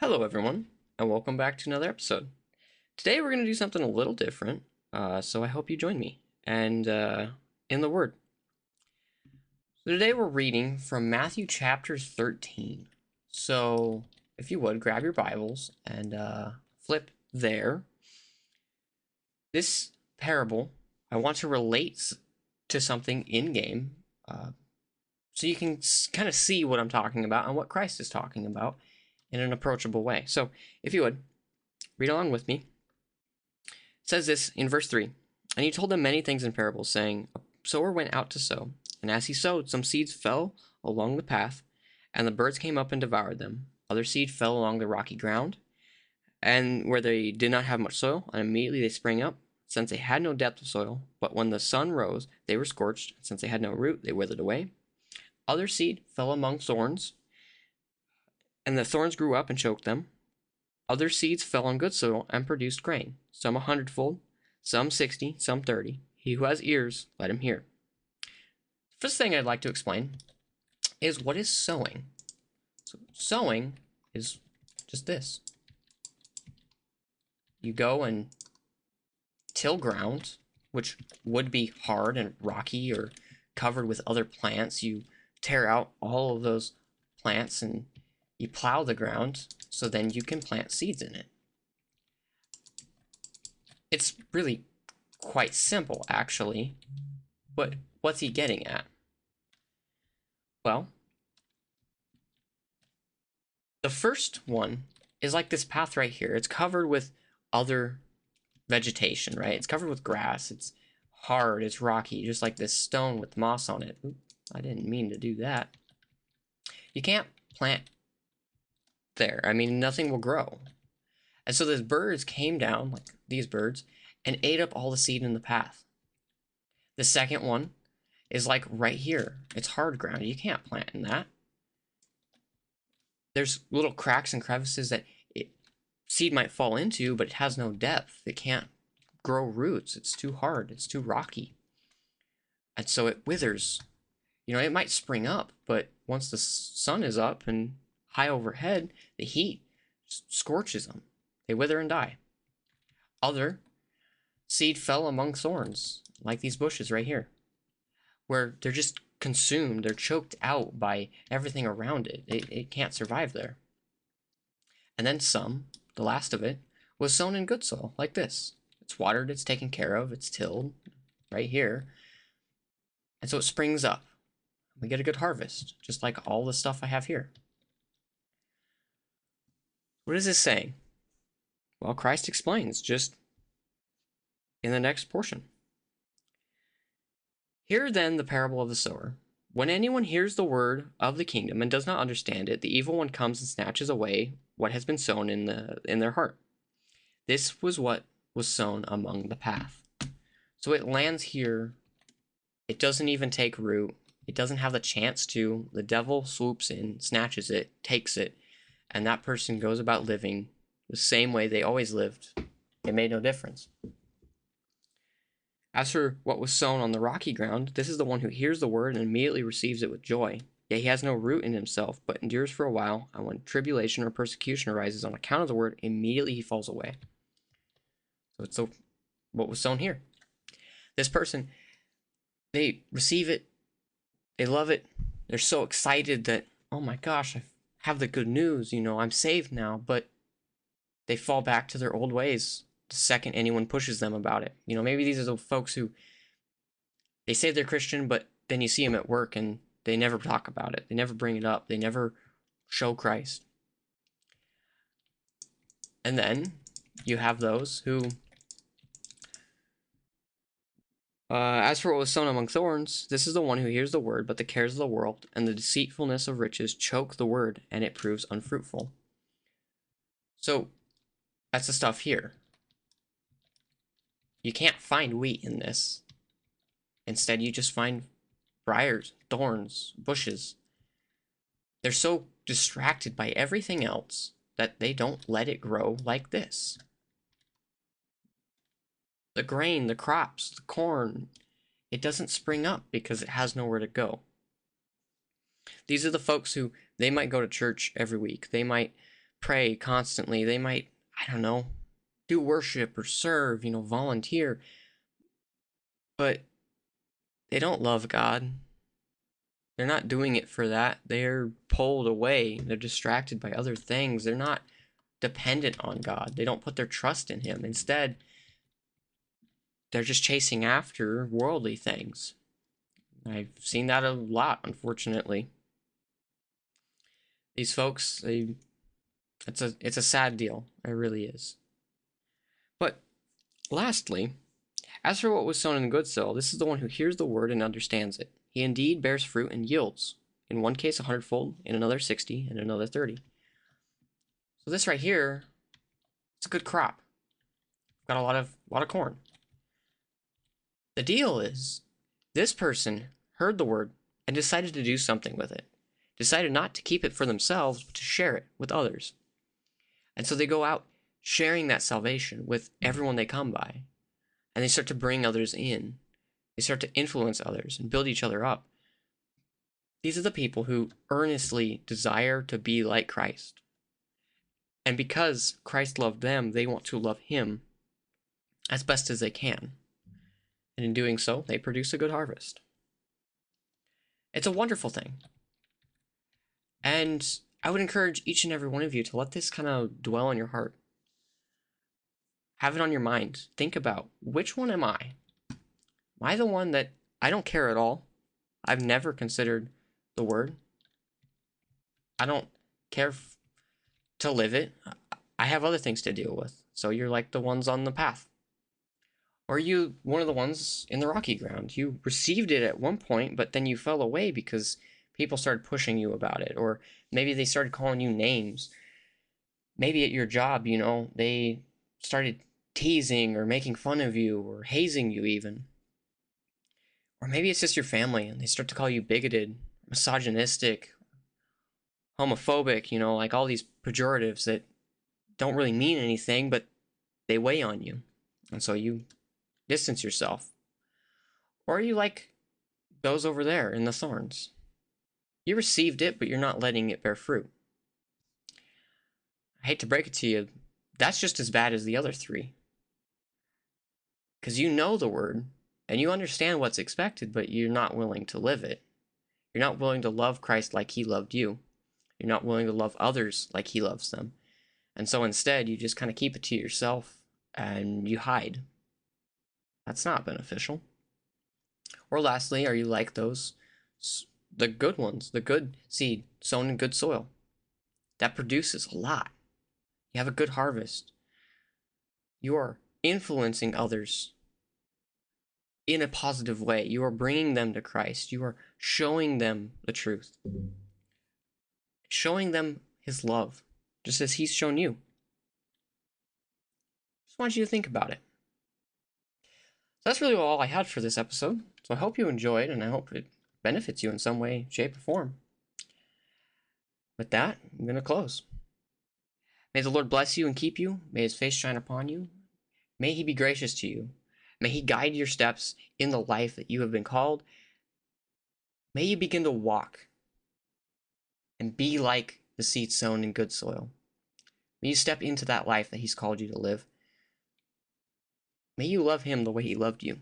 Hello, everyone, and welcome back to another episode. Today, we're going to do something a little different, so I hope you join me and in the Word. So today, we're reading from Matthew chapter 13. So, if you would, grab your Bibles and flip there. This parable, I want to relate to something in game, so you can kind of see what I'm talking about and what Christ is talking about in an approachable way. So, if you would, read along with me. It says this in verse 3. And he told them many things in parables, saying, A sower went out to sow, and as he sowed, some seeds fell along the path, and the birds came up and devoured them. Other seed fell along the rocky ground, and where they did not have much soil, and immediately they sprang up, since they had no depth of soil. But when the sun rose, they were scorched. Since they had no root, they withered away. Other seed fell among thorns, and the thorns grew up and choked them. Other seeds fell on good soil and produced grain, some 100-fold, some 60, some 30. He who has ears, let him hear. The first thing I'd like to explain is what is sowing. So sowing is just this. You go and till ground, which would be hard and rocky or covered with other plants. You tear out all of those plants and you plow the ground so then you can plant seeds in it. It's really quite simple, actually, but what's he getting at? Well, the first one is like this path right here. It's covered with other vegetation, right? It's covered with grass. It's hard. It's rocky, just like this stone with moss on it. Oop, I didn't mean to do that. You can't plant there. I mean, nothing will grow. And so these birds came down, like these birds, and ate up all the seed in the path. The second one is like right here. It's hard ground. You can't plant in that. There's little cracks and crevices that seed might fall into, but it has no depth. It can't grow roots. It's too hard. It's too rocky. And so it withers. You know, it might spring up, but once the sun is up and high overhead, the heat scorches them. They wither and die. Other seed fell among thorns, like these bushes right here, where they're just consumed, they're choked out by everything around it. It can't survive there. And then some, the last of it, was sown in good soil, like this. It's watered, it's taken care of, it's tilled, right here. And so it springs up. We get a good harvest, just like all the stuff I have here. What is this saying? Well, Christ explains just in the next portion. Hear then the parable of the sower. When anyone hears the word of the kingdom and does not understand it, the evil one comes and snatches away what has been sown in their heart. This was what was sown among the path. So it lands here. It doesn't even take root. It doesn't have the chance to. The devil swoops in, snatches it, takes it, and that person goes about living the same way they always lived. It made no difference. As for what was sown on the rocky ground, this is the one who hears the word and immediately receives it with joy. Yet he has no root in himself, but endures for a while, and when tribulation or persecution arises on account of the word, immediately he falls away. So it's what was sown here. This person, they receive it, they love it, they're so excited that, oh my gosh, I have the good news, I'm saved now, but they fall back to their old ways the second anyone pushes them about it. Maybe these are the folks who, they say they're Christian, but then you see them at work and they never talk about it. They never bring it up. They never show Christ. And then you have those who, as for what was sown among thorns, this is the one who hears the word, but the cares of the world and the deceitfulness of riches choke the word, and it proves unfruitful. So that's the stuff here. You can't find wheat in this. Instead, you just find briars, thorns, bushes. They're so distracted by everything else that they don't let it grow like this. The grain, the crops, the corn, it doesn't spring up because it has nowhere to go. These are the folks who, they might go to church every week. They might pray constantly. They might, I don't know, do worship or serve, volunteer, but they don't love God. They're not doing it for that. They're pulled away. They're distracted by other things. They're not dependent on God. They don't put their trust in Him. Instead, they're just chasing after worldly things. I've seen that a lot, unfortunately. These folks, it's a sad deal. It really is. But lastly, as for what was sown in the good soil, this is the one who hears the word and understands it. He indeed bears fruit and yields. In one case, 100-fold, in another 60, and another 30. So this right here, it's a good crop. Got a lot of corn. The deal is, this person heard the word and decided to do something with it. Decided not to keep it for themselves, but to share it with others. And so they go out sharing that salvation with everyone they come by. And they start to bring others in. They start to influence others and build each other up. These are the people who earnestly desire to be like Christ. And because Christ loved them, they want to love Him as best as they can. And in doing so, they produce a good harvest. It's a wonderful thing. And I would encourage each and every one of you to let this kind of dwell in your heart. Have it on your mind. Think about, which one am I? Am I the one that I don't care at all? I've never considered the word. I don't care to live it. I have other things to deal with. So you're like the ones on the path. Or you one of the ones in the rocky ground. You received it at one point, but then you fell away because people started pushing you about it. Or maybe they started calling you names. Maybe at your job, they started teasing or making fun of you or hazing you even. Or maybe it's just your family and they start to call you bigoted, misogynistic, homophobic, like all these pejoratives that don't really mean anything, but they weigh on you. And so you distance yourself. Or you like those over there in the thorns. You received it, but you're not letting it bear fruit. I hate to break it to you, that's just as bad as the other three. Because you know the word, and you understand what's expected, but you're not willing to live it. You're not willing to love Christ like He loved you. You're not willing to love others like He loves them. And so instead, you just kind of keep it to yourself, and you hide. That's not beneficial. Or lastly, are you like those, the good ones, the good seed sown in good soil that produces a lot? You have a good harvest. You are influencing others in a positive way. You are bringing them to Christ. You are showing them the truth. Showing them His love, just as He's shown you. Just want you to think about it. So that's really all I had for this episode. So I hope you enjoyed, and I hope it benefits you in some way, shape, or form. With that, I'm going to close. May the Lord bless you and keep you. May His face shine upon you. May He be gracious to you. May He guide your steps in the life that you have been called. May you begin to walk and be like the seed sown in good soil. May you step into that life that He's called you to live. May you love Him the way He loved you.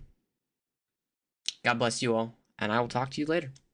God bless you all, and I will talk to you later.